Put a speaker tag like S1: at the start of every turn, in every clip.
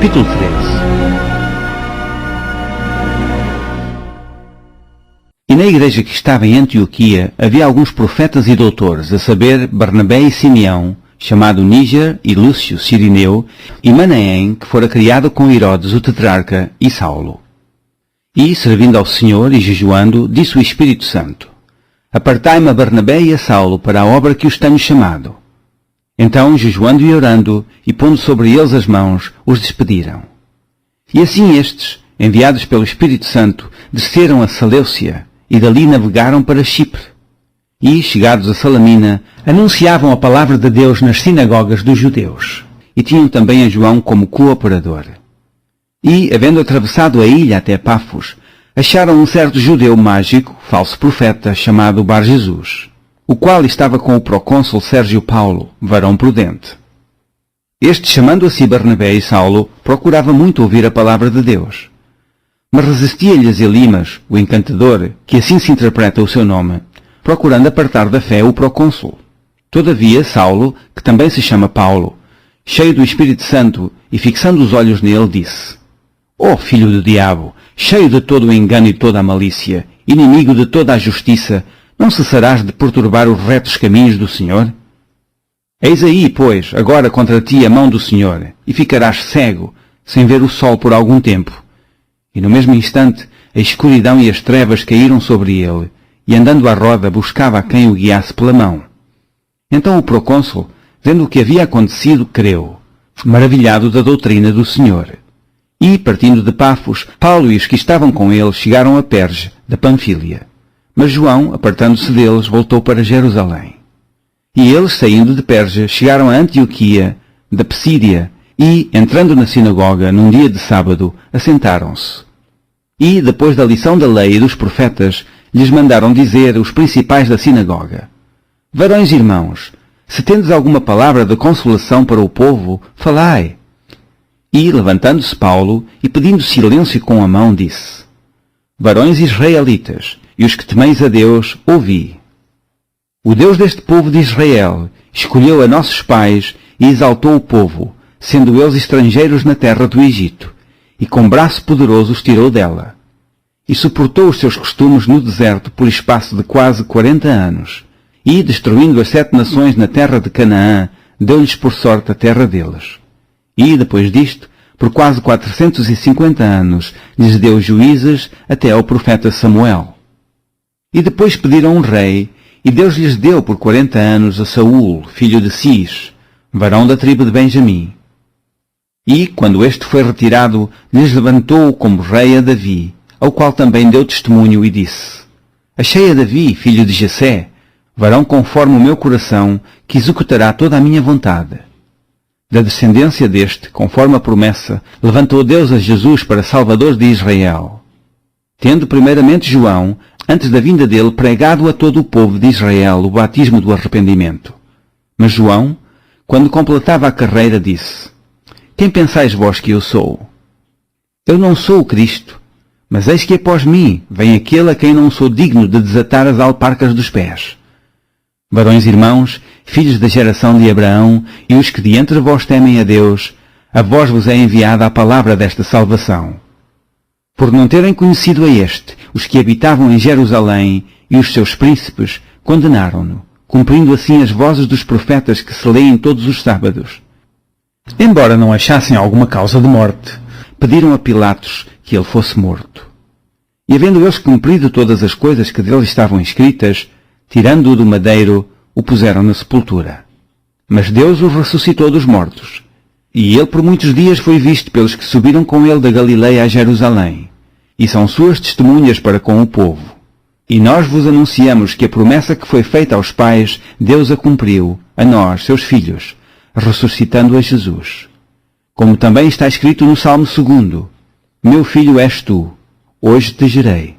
S1: capítulo 13. E na igreja que estava em Antioquia havia alguns profetas e doutores, a saber, Barnabé e Simeão, chamado Níger e Lúcio Cirineu, e Manaém, que fora criado com Herodes o tetrarca, e Saulo. E, servindo ao Senhor e jejuando, disse o Espírito Santo: Apartai-me a Barnabé e a Saulo para a obra que os tenho chamado. Então, jejuando e orando, e pondo sobre eles as mãos, os despediram. E assim estes, enviados pelo Espírito Santo, desceram a Seleucia, e dali navegaram para Chipre. E, chegados a Salamina, anunciavam a palavra de Deus nas sinagogas dos judeus, e tinham também a João como cooperador. E, havendo atravessado a ilha até Pafos, acharam um certo judeu mágico, falso profeta, chamado Bar-Jesus, o qual estava com o procônsul Sérgio Paulo, varão prudente. Este, chamando a si Barnabé e Saulo, procurava muito ouvir a palavra de Deus. Mas resistia-lhes Elimas, o encantador, que assim se interpreta o seu nome, procurando apartar da fé o procônsul. Todavia, Saulo, que também se chama Paulo, cheio do Espírito Santo e fixando os olhos nele, disse: Ó filho do diabo, cheio de todo o engano e toda a malícia, inimigo de toda a justiça, não cessarás de perturbar os retos caminhos do Senhor? Eis aí, pois, agora contra ti a mão do Senhor, e ficarás cego, sem ver o sol por algum tempo. E no mesmo instante, a escuridão e as trevas caíram sobre ele, e andando à roda buscava a quem o guiasse pela mão. Então o procônsul, vendo o que havia acontecido, creu, maravilhado da doutrina do Senhor. E, partindo de Pafos, Paulo e os que estavam com ele chegaram a Perge, da Panfília. Mas João, apartando-se deles, voltou para Jerusalém. E eles, saindo de Perge, chegaram a Antioquia, da Psídia, e, entrando na sinagoga, num dia de sábado, assentaram-se. E, depois da lição da lei e dos profetas, lhes mandaram dizer os principais da sinagoga: Varões e irmãos, se tendes alguma palavra de consolação para o povo, falai. E, levantando-se Paulo, e pedindo silêncio com a mão, disse: Varões israelitas, e os que temeis a Deus, ouvi. O Deus deste povo de Israel escolheu a nossos pais e exaltou o povo, sendo eles estrangeiros na terra do Egito, e com braço poderoso os tirou dela. E suportou os seus costumes no deserto por espaço de quase 40 anos, e, destruindo as 7 nações na terra de Canaã, deu-lhes por sorte a terra deles. E, depois disto, por quase 450 anos, lhes deu juízes até ao profeta Samuel. E depois pediram um rei, e Deus lhes deu por 40 anos a Saúl, filho de Cis, varão da tribo de Benjamim. E, quando este foi retirado, lhes levantou como rei a Davi, ao qual também deu testemunho e disse: Achei a Davi, filho de Jessé, varão conforme o meu coração, que executará toda a minha vontade. Da descendência deste, conforme a promessa, levantou Deus a Jesus para Salvador de Israel. Tendo primeiramente João, antes da vinda dele, pregado a todo o povo de Israel o batismo do arrependimento. Mas João, quando completava a carreira, disse: Quem pensais vós que eu sou? Eu não sou o Cristo, mas eis que após mim vem aquele a quem não sou digno de desatar as alparcas dos pés. Varões irmãos, filhos da geração de Abraão, e os que de entre vós temem a Deus, a vós vos é enviada a palavra desta salvação. Por não terem conhecido a este, os que habitavam em Jerusalém e os seus príncipes condenaram-no, cumprindo assim as vozes dos profetas que se leem todos os sábados. Embora não achassem alguma causa de morte, pediram a Pilatos que ele fosse morto. E havendo eles cumprido todas as coisas que dele estavam escritas, tirando-o do madeiro, o puseram na sepultura. Mas Deus o ressuscitou dos mortos. E ele por muitos dias foi visto pelos que subiram com ele da Galileia a Jerusalém, e são suas testemunhas para com o povo. E nós vos anunciamos que a promessa que foi feita aos pais, Deus a cumpriu, a nós, seus filhos, ressuscitando a Jesus. Como também está escrito no Salmo 2: Meu filho és tu, hoje te gerei.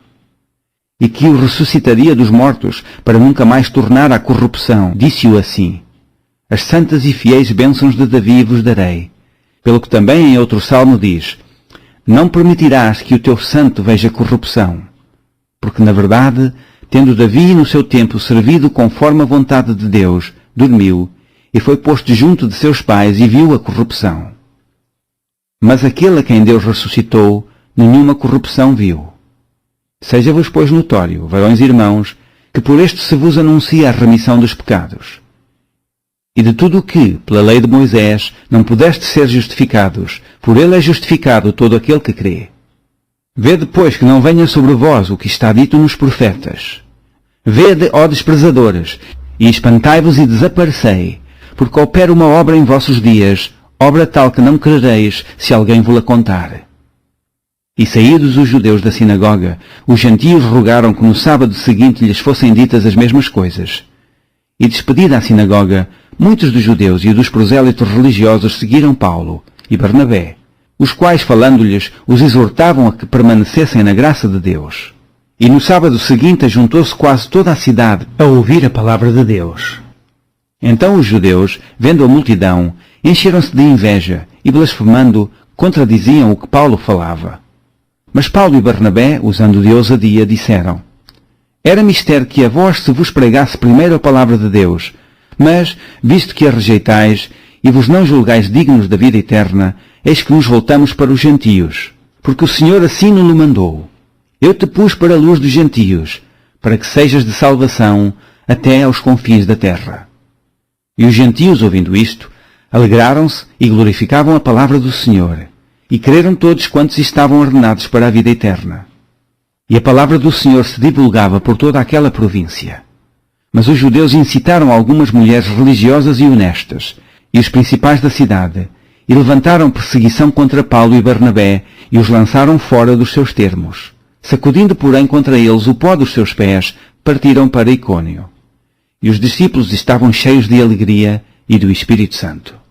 S1: E que o ressuscitaria dos mortos, para nunca mais tornar à corrupção, disse-o assim: As santas e fiéis bênçãos de Davi vos darei. Pelo que também em outro salmo diz: Não permitirás que o teu santo veja corrupção. Porque, na verdade, tendo Davi no seu tempo servido conforme a vontade de Deus, dormiu, e foi posto junto de seus pais e viu a corrupção. mas aquele a quem Deus ressuscitou, nenhuma corrupção viu. Seja-vos, pois, notório, varões e irmãos, que por este se vos anuncia a remissão dos pecados. E de tudo o que, pela lei de Moisés, não pudeste ser justificados, por ele é justificado todo aquele que crê. Vede, pois, que não venha sobre vós o que está dito nos profetas. Vede, ó desprezadores, e espantai-vos e desaparecei, porque opera uma obra em vossos dias, obra tal que não crereis se alguém vos-la contar. E saídos os judeus da sinagoga, os gentios rogaram que no sábado seguinte lhes fossem ditas as mesmas coisas. E despedida a sinagoga, muitos dos judeus e dos prosélitos religiosos seguiram Paulo e Barnabé, os quais, falando-lhes, os exortavam a que permanecessem na graça de Deus. E no sábado seguinte ajuntou-se quase toda a cidade a ouvir a palavra de Deus. Então os judeus, vendo a multidão, encheram-se de inveja e, blasfemando, contradiziam o que Paulo falava. Mas Paulo e Barnabé, usando de ousadia, disseram: Era mister que a vós se vos pregasse primeiro a palavra de Deus, mas, visto que a rejeitais e vos não julgais dignos da vida eterna, eis que nos voltamos para os gentios, porque o Senhor assim nos mandou. Eu te pus para a luz dos gentios, para que sejas de salvação até aos confins da terra. E os gentios, ouvindo isto, alegraram-se e glorificavam a palavra do Senhor, e creram todos quantos estavam ordenados para a vida eterna. E a palavra do Senhor se divulgava por toda aquela província. Mas os judeus incitaram algumas mulheres religiosas e honestas, e os principais da cidade, e levantaram perseguição contra Paulo e Barnabé, e os lançaram fora dos seus termos. Sacudindo, porém, contra eles o pó dos seus pés, partiram para Icônio. E os discípulos estavam cheios de alegria e do Espírito Santo.